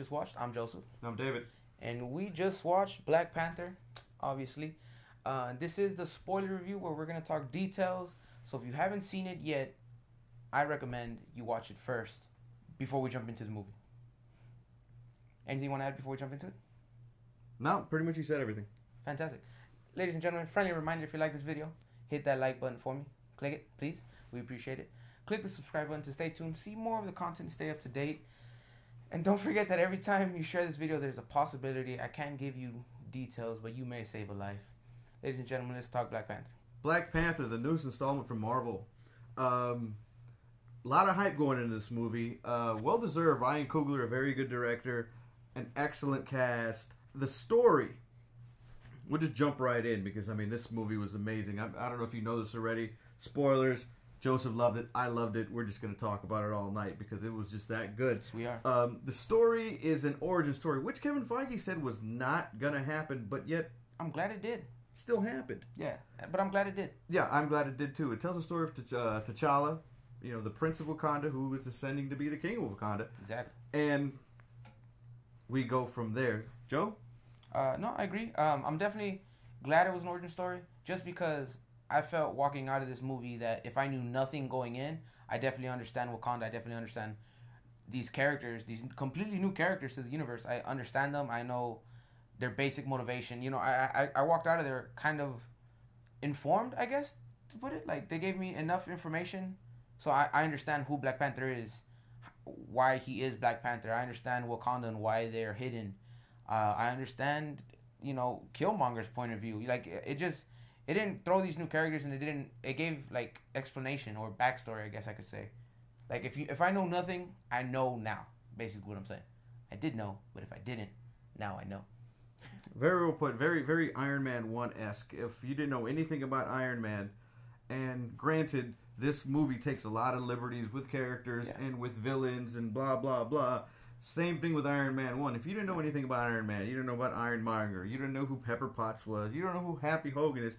Just Watched. I'm Joseph. I'm David. And we just watched Black Panther, obviously. This is the spoiler review where we're going to talk details. So if you haven't seen it yet, I recommend you watch it first before we jump into the movie. Anything you want to add before we jump into it? No, pretty much you said everything. Fantastic. Ladies and gentlemen, friendly reminder, if you like this video, hit that like button for me. Click it, please. We appreciate it. Click the subscribe button to stay tuned. See more of the content, stay up to date. And don't forget that every time you share this video, there's a possibility I can't give you details, but you may save a life. Ladies and gentlemen, let's talk Black Panther. Black Panther, the newest installment from Marvel. A lot of hype going into this movie. Well deserved. Ryan Coogler, a very good director, an excellent cast. The story. We'll just jump right in because, I mean, this movie was amazing. I don't know if you know this already. Spoilers. Joseph loved it. I loved it. We're just going to talk about it all night because it was just that good. Yes, we are. The story is an origin story, which Kevin Feige said was not going to happen, but yet... I'm glad it did. Still happened. Yeah, but I'm glad it did. Yeah, I'm glad it did too. It tells the story of T'Challa, you know, the Prince of Wakanda, who is ascending to be the King of Wakanda. Exactly. And we go from there. Joe? No, I agree. I'm definitely glad it was an origin story, just because I felt walking out of this movie that if I knew nothing going in, I definitely understand Wakanda. I definitely understand these characters, these completely new characters to the universe. I understand them. I know their basic motivation. You know, I walked out of there kind of informed, I guess, to put it. Like, they gave me enough information so I understand who Black Panther is, why he is Black Panther. I understand Wakanda and why they're hidden. I understand, you know, Killmonger's point of view. Like, it didn't throw these new characters, and it gave like explanation or backstory, I guess I could say. Like, if I know nothing, I know now. Basically what I'm saying. I did know, but if I didn't, now I know. Very well put. Very, very Iron Man 1-esque. If you didn't know anything about Iron Man, and granted, this movie takes a lot of liberties with characters and with villains and blah, blah, blah. Same thing with Iron Man 1. If you didn't know anything about Iron Man, you didn't know about Ironmonger, you didn't know who Pepper Potts was, you don't know who Happy Hogan is,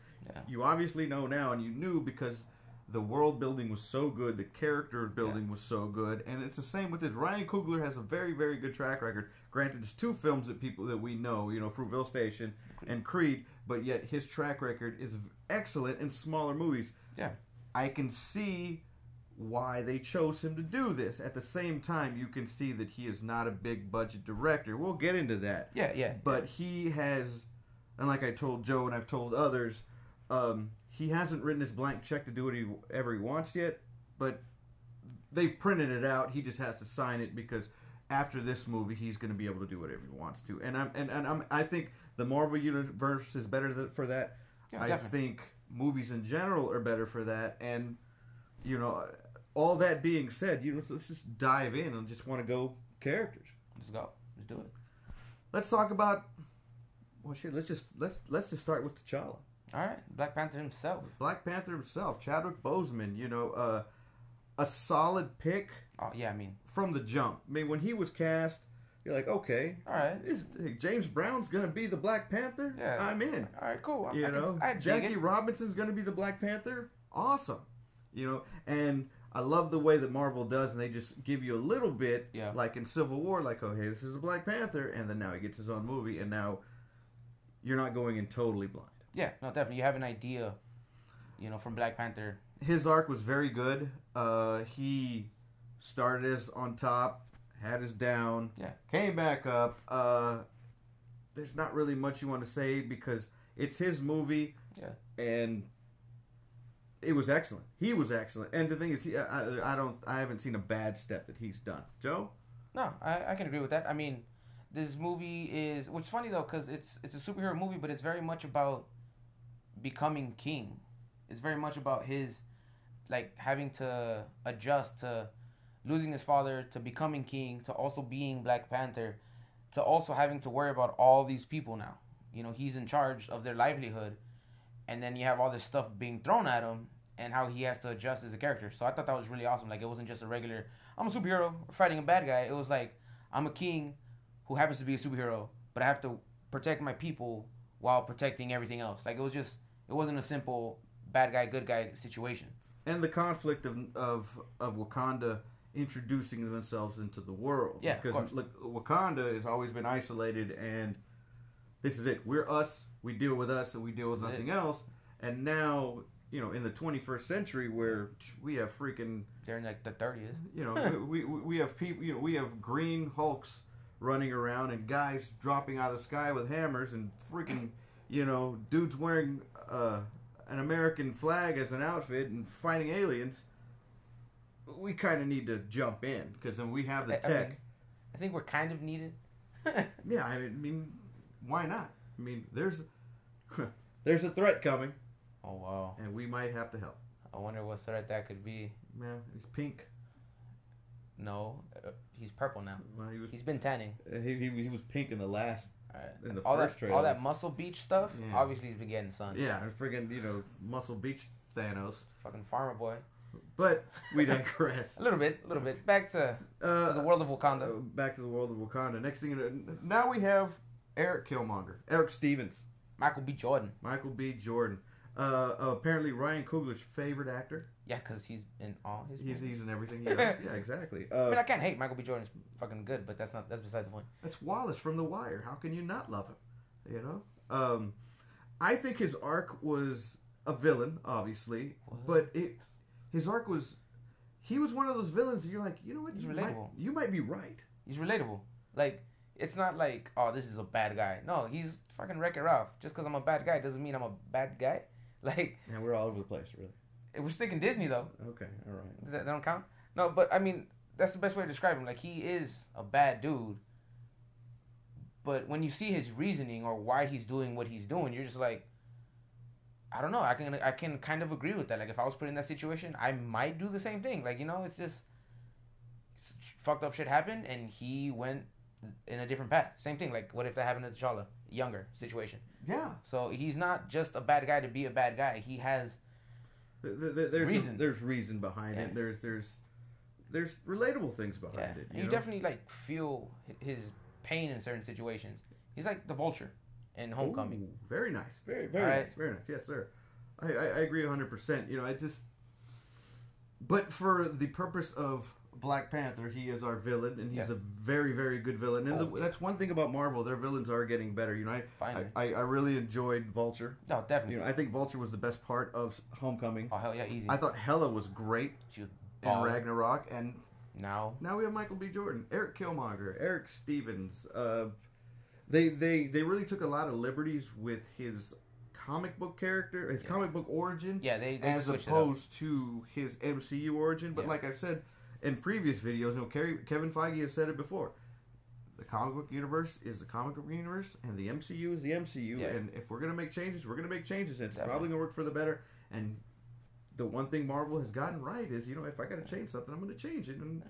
you obviously know now, and you knew because the world building was so good, the character building was so good, and it's the same with this. Ryan Coogler has a very, very good track record. Granted, it's two films that we know, you know, Fruitvale Station and Creed, but yet his track record is excellent in smaller movies. Yeah. I can see why they chose him to do this. At the same time, you can see that he is not a big budget director. We'll get into that. Yeah. But he has, and like I told Joe and I've told others, he hasn't written his blank check to do whatever he wants yet, but they've printed it out. He just has to sign it because after this movie, he's going to be able to do whatever he wants to. And I think the Marvel Universe is better for that. Yeah, I definitely. think movies in general are better for that. And, you know, all that being said, you know, let's just dive in and just want to go characters. Let's go. Let's do it. Let's talk about. Well, shit. Let's just start with T'Challa. All right, Black Panther himself. Black Panther himself, Chadwick-Boseman. You know, a solid pick. Oh yeah, I mean from the jump. I mean, when he was cast, you're like, okay, all right, James Brown's gonna be the Black Panther. Yeah, I'm in. All right, cool. You know, Jackie Robinson's gonna be the Black Panther. Awesome. You know, and I love the way that Marvel does, and they just give you a little bit, like in Civil War, like, oh, hey, this is a Black Panther, and then now he gets his own movie, and now you're not going in totally blind. Yeah, no, definitely. You have an idea, you know, from Black Panther. His arc was very good. He started as on top, had his down, came back up. There's not really much you want to say because it's his movie, and it was excellent. He was excellent, and the thing is, I haven't seen a bad step that he's done. Joe? No, I can agree with that. I mean, this movie is, which is funny though, because it's a superhero movie, but it's very much about becoming king. It's very much about his, like, having to adjust to losing his father, to becoming king, to also being Black Panther, to also having to worry about all these people now. You know, he's in charge of their livelihood, and then you have all this stuff being thrown at him, and how he has to adjust as a character. So I thought that was really awesome. Like, it wasn't just a regular, I'm a superhero fighting a bad guy. It was like, I'm a king who happens to be a superhero, but I have to protect my people while protecting everything else. Like, it wasn't a simple bad guy, good guy situation. And the conflict of Wakanda introducing themselves into the world. Yeah, because look, Wakanda has always been isolated, and this is it. We're us. We deal with us, and we deal with nothing else. And now, you know, in the 21st century, where we have freaking, they're in like the 30s. You know, we have people. You know, we have green Hulks running around and guys dropping out of the sky with hammers and freaking, you know, dudes wearing an American flag as an outfit and fighting aliens. We kind of need to jump in because then we have the tech. I think we're kind of needed. Yeah, I mean, why not? I mean, there's a threat coming. Oh wow! And we might have to help. I wonder what threat that could be. Man, he's pink. No, he's purple now. Well, he's been tanning. He was pink in the last. In the all first trailer. All that Muscle Beach stuff. Yeah. Obviously, he's been getting sun. Yeah, friggin', you know, Muscle Beach Thanos. Fucking farmer boy. But we digress. a little bit. Back to the world of Wakanda. Back to the world of Wakanda. Next thing, now we have Eric Stevens. Michael B. Jordan. Apparently Ryan Coogler's favorite actor. Yeah, because he's in all his movies. He's in everything he does. Yeah, exactly. I mean, I can't hate Michael B. Jordan's fucking good, but that's besides the point. That's Wallace from The Wire. How can you not love him? You know? I think his arc was a villain, obviously, but his arc was... He was one of those villains that you're like, you know what? He's relatable. You might be right. He's relatable. Like, it's not like, oh, this is a bad guy. No, he's fucking Wreck-It Ralph. Just because I'm a bad guy doesn't mean I'm a bad guy. Like... Yeah, we're all over the place, really. We're sticking Disney, though. Okay, all right. That don't count? No, but, I mean, that's the best way to describe him. Like, he is a bad dude. But when you see his reasoning or why he's doing what he's doing, you're just like, I don't know. I can kind of agree with that. Like, if I was put in that situation, I might do the same thing. Like, you know, it's just fucked up shit happened, and he went in a different path. Same thing. Like, what if that happened to T'Challa? Younger situation. Yeah. So he's not just a bad guy to be a bad guy. He has... There's reason. There's reason behind it. There's relatable things behind it. You definitely like feel his pain in certain situations. He's like the Vulture in Homecoming. Ooh, very nice. Very nice. Very nice. Yes, sir. I agree 100%. You know, but for the purpose of Black Panther, he is our villain, and he's a very, very good villain. And that's one thing about Marvel; their villains are getting better. You know, I really enjoyed Vulture. No, definitely. You know, I think Vulture was the best part of Homecoming. Oh hell yeah, easy. I thought Hela was great in Ragnarok, and now we have Michael B. Jordan, Eric Killmonger, Eric Stevens. They really took a lot of liberties with his comic book character, his comic book origin. Yeah, they as opposed to his MCU origin. But like I've said in previous videos, you know, Kevin Feige has said it before. The comic book universe is the comic book universe, and the MCU is the MCU. Yeah. And if we're gonna make changes, we're gonna make changes, and it's probably gonna work for the better. And the one thing Marvel has gotten right is, you know, if I gotta change something, I'm gonna change it. And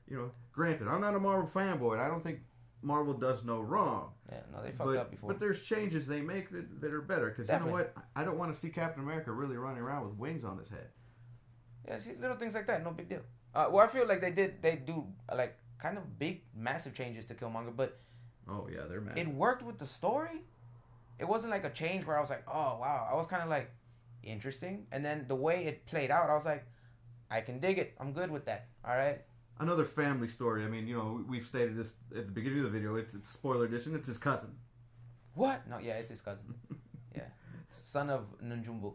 you know, granted, I'm not a Marvel fanboy, and I don't think Marvel does no wrong. Yeah, no, they fucked up before. But there's changes they make that are better. Because you know what? I don't want to see Captain America really running around with wings on his head. Yeah, see, little things like that, no big deal. Well, I feel like they do like kind of big, massive changes to Killmonger, but oh yeah, they're massive. It worked with the story. It wasn't like a change where I was like, oh wow. I was kind of like, interesting. And then the way it played out, I was like, I can dig it. I'm good with that. All right. Another family story. I mean, you know, we've stated this at the beginning of the video. It's spoiler edition. It's his cousin. What? No, yeah, it's his cousin. Yeah, son of Njumbu.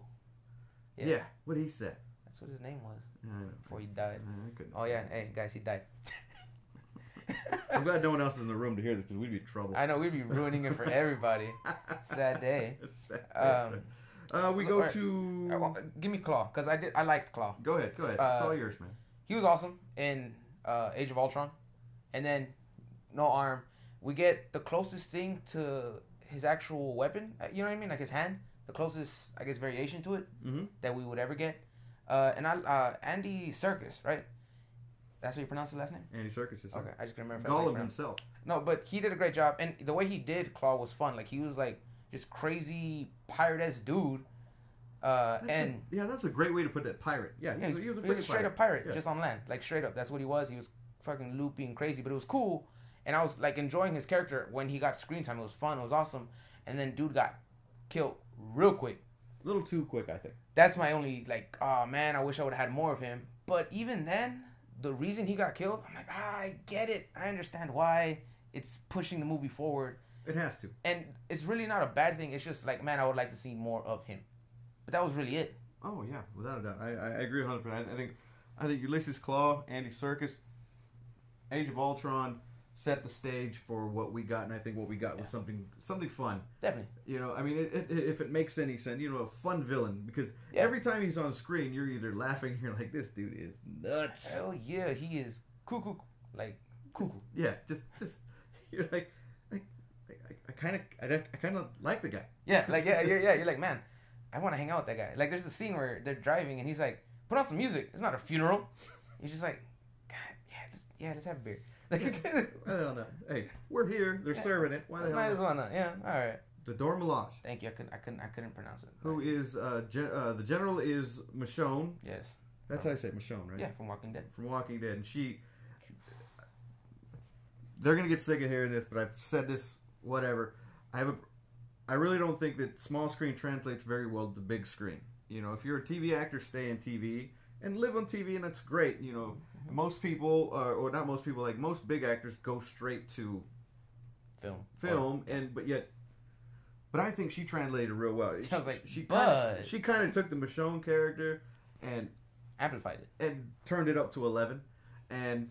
Yeah. What he said. That's what his name was before he died. Oh yeah, hey guys, he died. I'm glad no one else is in the room to hear this because we'd be in trouble. I know, we'd be ruining it for everybody. Sad day. We go to... give me Claw, because I liked Claw. Go ahead. It's all yours, man. He was awesome in Age of Ultron. And then, no arm. We get the closest thing to his actual weapon, you know what I mean? Like his hand. The closest, I guess, variation to it that we would ever get. And Andy Serkis, right? That's how you pronounce the last name? Andy Serkis is okay, I just can't remember. Gollum himself. No, but he did a great job. And the way he did Claw was fun. Like, he was like just crazy pirate-esque dude. That's a great way to put that. Pirate. Yeah, he was a straight up pirate, just on land. Like, straight up. That's what he was. He was fucking looping crazy, but it was cool. And I was like enjoying his character when he got screen time. It was fun. It was awesome. And then dude got killed real quick. A little too quick, I think. That's my only, like, oh man, I wish I would have had more of him. But even then, the reason he got killed, I'm like, I get it. I understand why it's pushing the movie forward. It has to. And it's really not a bad thing. It's just like, man, I would like to see more of him. But that was really it. Oh, yeah, without a doubt. I agree 100%. I think Ulysses Claw, Andy Serkis, Age of Ultron set the stage for what we got, and I think what we got was something fun. Definitely. You know, I mean, if it makes any sense, you know, a fun villain, because every time he's on screen, you're either laughing, you're like, this dude is nuts. Hell yeah, he is cuckoo, like cuckoo. Yeah, just you're like I kind of like the guy. Yeah, like you're like, man, I want to hang out with that guy. Like, there's a scene where they're driving, and he's like, put on some music. It's not a funeral. He's just like, God, let's have a beer. Like, I don't know. Hey, we're here. They're serving it. Why the hell? Might as well not. Yeah, all right. The Dor Milaje. Thank you. I couldn't pronounce it. Who is the general is Michonne. Yes. That's how I say it, Michonne, right? Yeah, from Walking Dead. From Walking Dead, and they're gonna get sick of hearing this, but I've said this. Whatever. I really don't think that small screen translates very well to big screen. You know, if you're a TV actor, stay in TV and live on TV, and that's great. You know, most people, or not most people, like most big actors go straight to film, but I think she translated real well. I was like, she kind of took the Michonne character and amplified it and turned it up to 11, and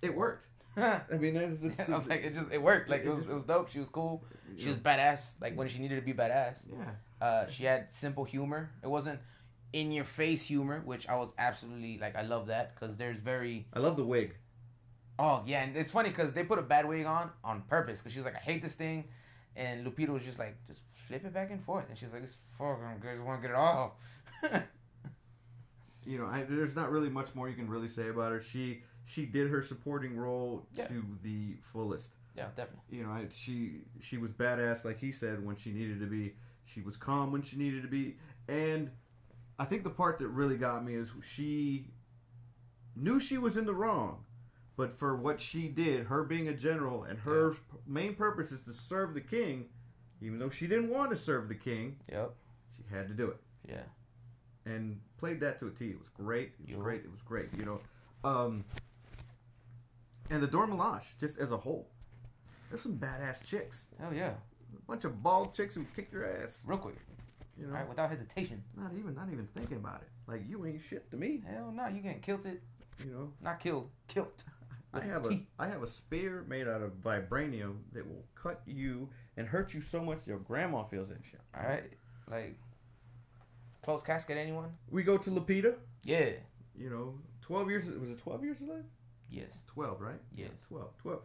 it worked. I mean, I was like, it worked. Like, it was dope. She was cool. She was badass. Like, when she needed to be badass. Yeah. She had simple humor. It wasn't in your face humor, which I was absolutely like. I love that because there's very. I love the wig. Oh yeah, and it's funny because they put a bad wig on purpose because she was like, I hate this thing, and Lupita was just like, just flip it back and forth, and she's like, this fucking girl just want to get it off. You know, there's not really much more you can really say about her. She did her supporting role to the fullest. Yeah, definitely. You know, she was badass, like he said, when she needed to be. She was calm when she needed to be. And I think the part that really got me is she knew she was in the wrong. But for what she did, her being a general, and her main purpose is to serve the king, even though she didn't want to serve the king, she had to do it. Yeah. And played that to a T. It was great. It was great. You know, and the Dor Milaje, just as a whole, there's some badass chicks. Hell yeah. A bunch of bald chicks who kick your ass real quick. You know, all right, without hesitation. Not even thinking about it. Like, you ain't shit to me. Hell no, you getting killed it. You know, not killed, killed. I have a spear made out of vibranium that will cut you and hurt you so much your grandma feels that shit. All right, like close casket. Anyone? We go to Lupita. Yeah. You know, 12 years. Was it 12 years alive? Yes. 12, right? Yes. 12.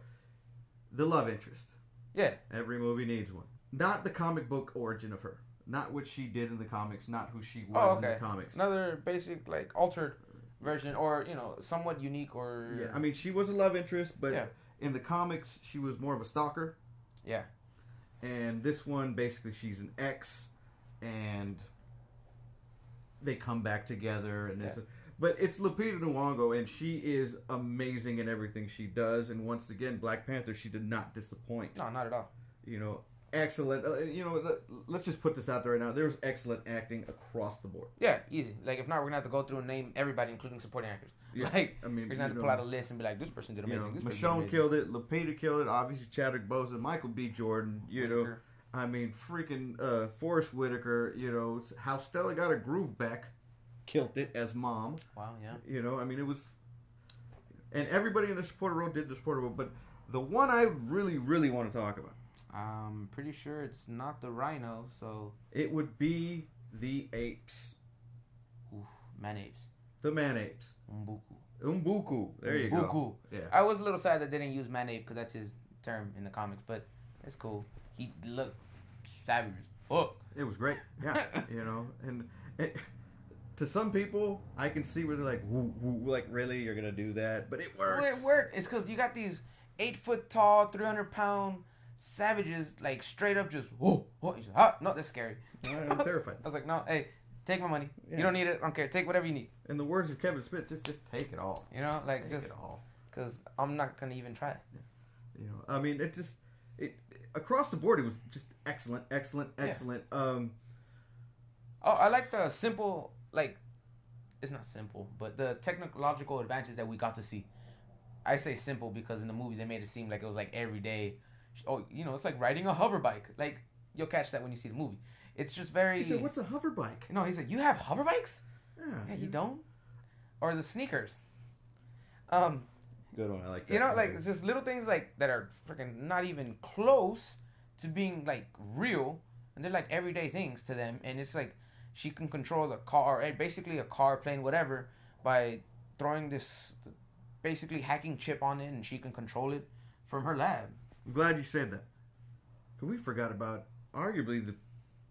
The love interest. Yeah. Every movie needs one. Not the comic book origin of her. Not what she did in the comics. Not who she was in the comics. Another basic, like, altered version, or, you know, somewhat unique, or... Yeah, I mean, she was a love interest, but in the comics, she was more of a stalker. Yeah. And this one, basically, she's an ex, and they come back together, and but it's Lupita Nyong'o, and she is amazing in everything she does. And once again, Black Panther, she did not disappoint. No, not at all. You know, excellent. You know, let's just put this out there right now. There's excellent acting across the board. Yeah, easy. Like, if not, we're gonna have to go through and name everybody, including supporting actors. Yeah, like, I mean, we're gonna have to pull out a list and be like, this person did amazing. You know, Michonne killed it. Lupita killed it. Obviously, Chadwick-Boseman, MichaelBJordan. You know, I mean, freaking Forrest Whitaker. You know, how Stella got her groove back. Killed it as mom. Wow, yeah. You know, I mean, it was... And everybody in the supporter role did the supporter role, but the one I really, really want to talk about... I'm pretty sure it's not the rhino, so... It would be the apes. Oof, man-apes. The man-apes. Umbuku. There you go. Yeah. I was a little sad that they didn't use man-ape, because that's his term in the comics, but it's cool. He looked savage as fuck. It was great. Yeah, you know, and... To some people, I can see where they're like, woo, woo, like, really? You're going to do that? But it works. Well, it worked. It's because you got these 8-foot tall, 300-pound savages, like, straight up just, whoa. He's like, no, that's scary. I'm terrified. I was like, no, hey, take my money. Yeah. You don't need it. I don't care. Take whatever you need. In the words of Kevin Smith, just take it all. You know, like, take it all. Because I'm not going to even try it. Yeah. You know, I mean, across the board, it was just excellent. Yeah. I like the simple... Like, it's not simple, but the technological advances that we got to see. I say simple because in the movie they made it seem like it was like every day. Oh, you know, it's like riding a hover bike. Like you'll catch that when you see the movie. It's just very. He said, "What's a hover bike?" No, he said, "You have hover bikes?" Yeah, you don't. Or the sneakers. Good one. I like that. You know, like it's just little things like that are freaking not even close to being like real, and they're like everyday things to them. And it's like she can control the car, basically a car, plane, whatever, by throwing this basically hacking chip on it, and she can control it from her lab. I'm glad you said that. Because we forgot about arguably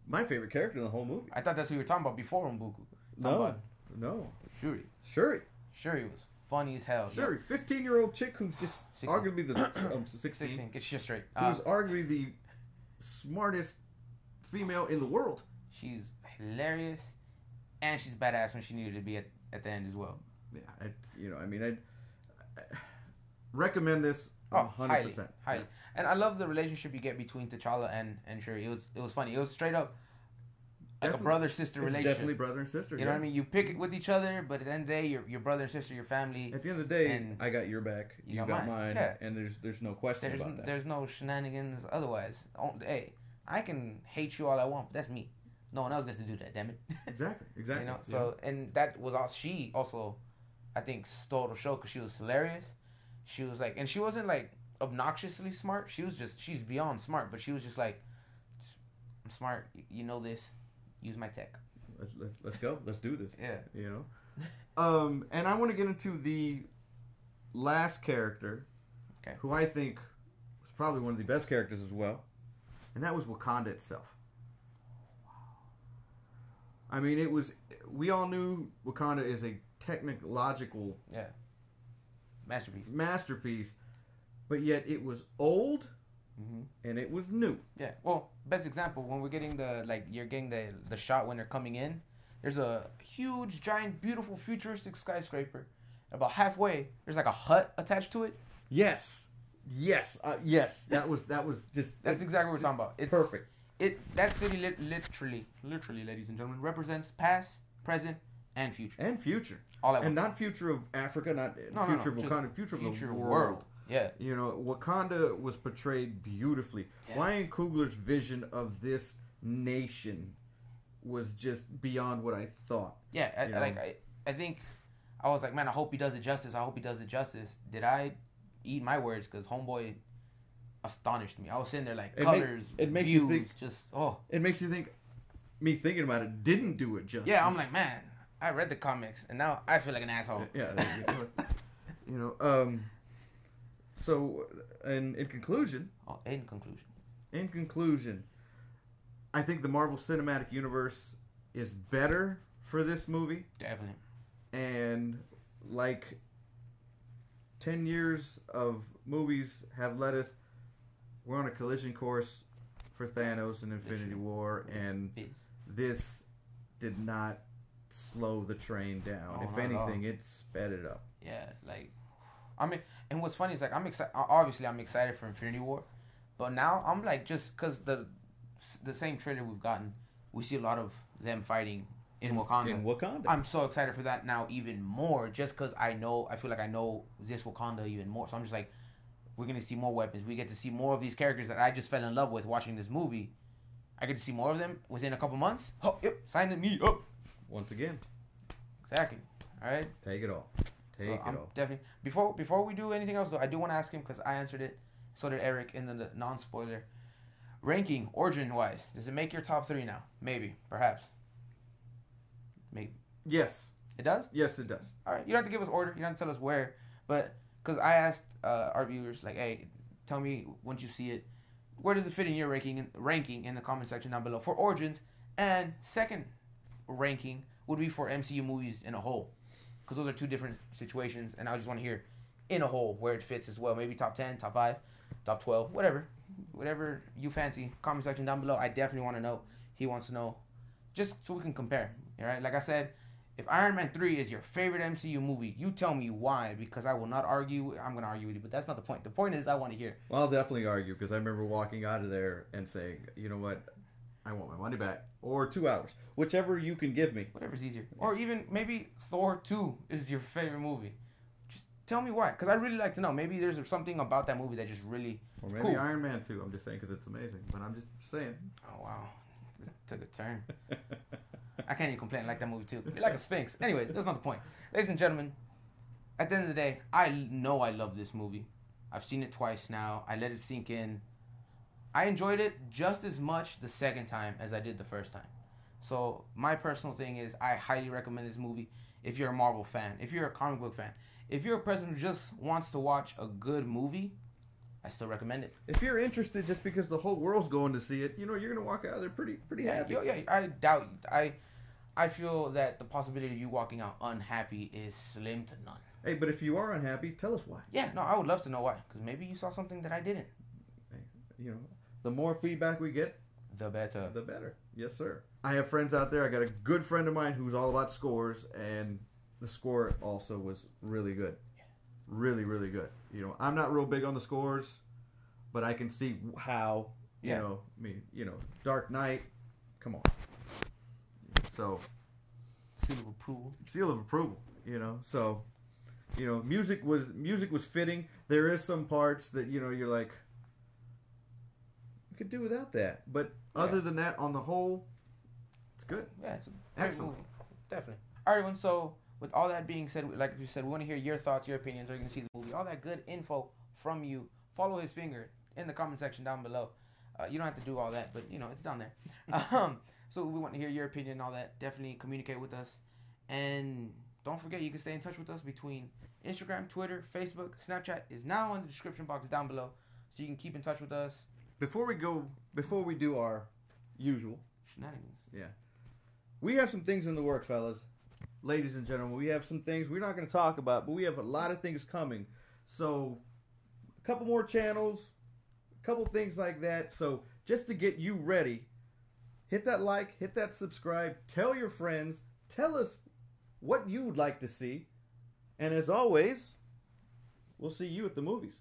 my favorite character in the whole movie. I thought that's what you were talking about before, Mbuku. No. Shuri. Shuri was funny as hell. Shuri, 15-year-old chick who's just 16. Arguably the 16. Get shit straight. Who's arguably the smartest female in the world. She's hilarious, and she's badass when she needed to be at the end as well. Yeah, I recommend this 100%. Highly. And I love the relationship you get between T'Challa and Shuri. It was funny. It was straight up like a brother-sister relationship. Definitely brother and sister. You know what I mean? You pick it with each other, but at the end of the day, your brother and sister, your family. At the end of the day, I got your back, you got mine, yeah. And there's no question about that. There's no shenanigans otherwise. Hey, I can hate you all I want, but that's me. No one else gets to do that, damn it. Exactly. You know, so, and that was all, she also, I think, stole the show because she was hilarious. She was like, and she wasn't like obnoxiously smart. She's beyond smart, but she was just like, I'm smart, you know this, use my tech. Let's go. Let's do this. Yeah. You know? And I want to get into the last character, who I think was probably one of the best characters as well, and that was Wakanda itself. I mean, we all knew Wakanda is a technological masterpiece, but yet it was old and it was new. Yeah. Well, best example, when we're getting you're getting the shot when they're coming in, there's a huge, giant, beautiful, futuristic skyscraper. About halfway, there's like a hut attached to it. Yes. That was just... That's exactly what we're talking about. It's perfect. That city literally, ladies and gentlemen, represents past, present, and future. All at once. And not future of Africa, not future of Wakanda, future of the world. Yeah. You know, Wakanda was portrayed beautifully. Yeah. Ryan Coogler's vision of this nation was just beyond what I thought. Yeah, I think I was like, man, I hope he does it justice. Did I eat my words? Because Homeboy astonished me. I was sitting there like, colors, views, It makes you think, me thinking about it didn't do it justice. Yeah, I'm like, man, I read the comics, and now I feel like an asshole. Yeah, you know, so, in conclusion... In conclusion, I think the Marvel Cinematic Universe is better for this movie. Definitely. And, 10 years of movies have led us... We're on a collision course for Thanos and InfinityWar, and this did not slow the train down. If anything, it sped it up. Yeah, I mean, and what's funny is I'm excited. Obviously, I'm excited for InfinityWar, but now I'm just because the same trailer we've gotten, we see a lot of them fighting in Wakanda. I'm so excited for that now even more, just because I feel like I know this Wakanda even more. So I'm just like, we're going to see more weapons. We get to see more of these characters that I just fell in love with watching this movie. I get to see more of them within a couple months. Oh, yep, signing me up. Once again. Exactly. All right. Take it all. Definitely. Before we do anything else, though, I do want to ask him, because I answered it. So did Eric in the non-spoiler. Ranking, origin-wise, does it make your top 3 now? Maybe. Perhaps. Maybe. Yes. It does? Yes, it does. All right. You don't have to give us order. You don't have to tell us where. But... because I asked our viewers, hey, tell me once you see it, where does it fit in your ranking in the comment section down below for Origins, and second ranking would be for MCU movies in a whole, because those are 2 different situations, and I just want to hear in a whole where it fits as well. Maybe top 10, top 5, top 12, whatever you fancy. Comment section down below. I definitely want to know. He wants to know, just so we can compare. All right, like I said. If Iron Man 3 is your favorite MCU movie, you tell me why, because I will not argue. I'm going to argue with you, but that's not the point. The point is I want to hear. Well, I'll definitely argue, because I remember walking out of there and saying, you know what, I want my money back. Or 2 hours. Whichever you can give me. Whatever's easier. Or even maybe Thor 2 is your favorite movie. Just tell me why. Because I'd really like to know. Maybe there's something about that movie that just really Or maybe cool. Iron Man 2. I'm just saying because it's amazing. But I'm just saying. Oh, wow. It took a turn. I can't even complain. I like that movie too. You're like a sphinx. Anyways, that's not the point. Ladies and gentlemen, at the end of the day, I know I love this movie. I've seen it twice now. I let it sink in. I enjoyed it just as much the second time as I did the first time. So my personal thing is I highly recommend this movie if you're a Marvel fan, if you're a comic book fan. If you're a person who just wants to watch a good movie, I still recommend it. If you're interested just because the whole world's going to see it, you know, you're going to walk out of there pretty happy. Yeah, I doubt. I feel that the possibility of you walking out unhappy is slim to none. Hey, but if you are unhappy, tell us why. Yeah, no, I would love to know why. Because maybe you saw something that I didn't. Hey, you know, the more feedback we get, the better. The better. Yes, sir. I have friends out there. I got a good friend of mine who's all about scores, and the score also was really good. Yeah. Really, really good. You know, I'm not real big on the scores, but I can see how, you know, I mean, you know, Dark Knight, come on. So, seal of approval. Seal of approval, you know. So, you know, music was fitting. There is some parts that, you know, you're like, we could do without that. But other than that, on the whole, it's good. Yeah, it's a great movie. Definitely. All right, everyone. So, with all that being said, like you said, we want to hear your thoughts, your opinions, or you can see the movie. All that good info from you. Follow his finger in the comment section down below. You don't have to do all that, but, you know, it's down there. So we want to hear your opinion and all that. Definitely communicate with us. And don't forget, you can stay in touch with us between Instagram, Twitter, Facebook. Snapchat is now in the description box down below. So you can keep in touch with us. Before we do our usual shenanigans. Yeah. We have some things in the works, fellas. Ladies and gentlemen, we have some things we're not going to talk about, but we have a lot of things coming. So, a couple more channels, a couple things like that. So, just to get you ready, hit that like, hit that subscribe, tell your friends, tell us what you would like to see. And as always, we'll see you at the movies.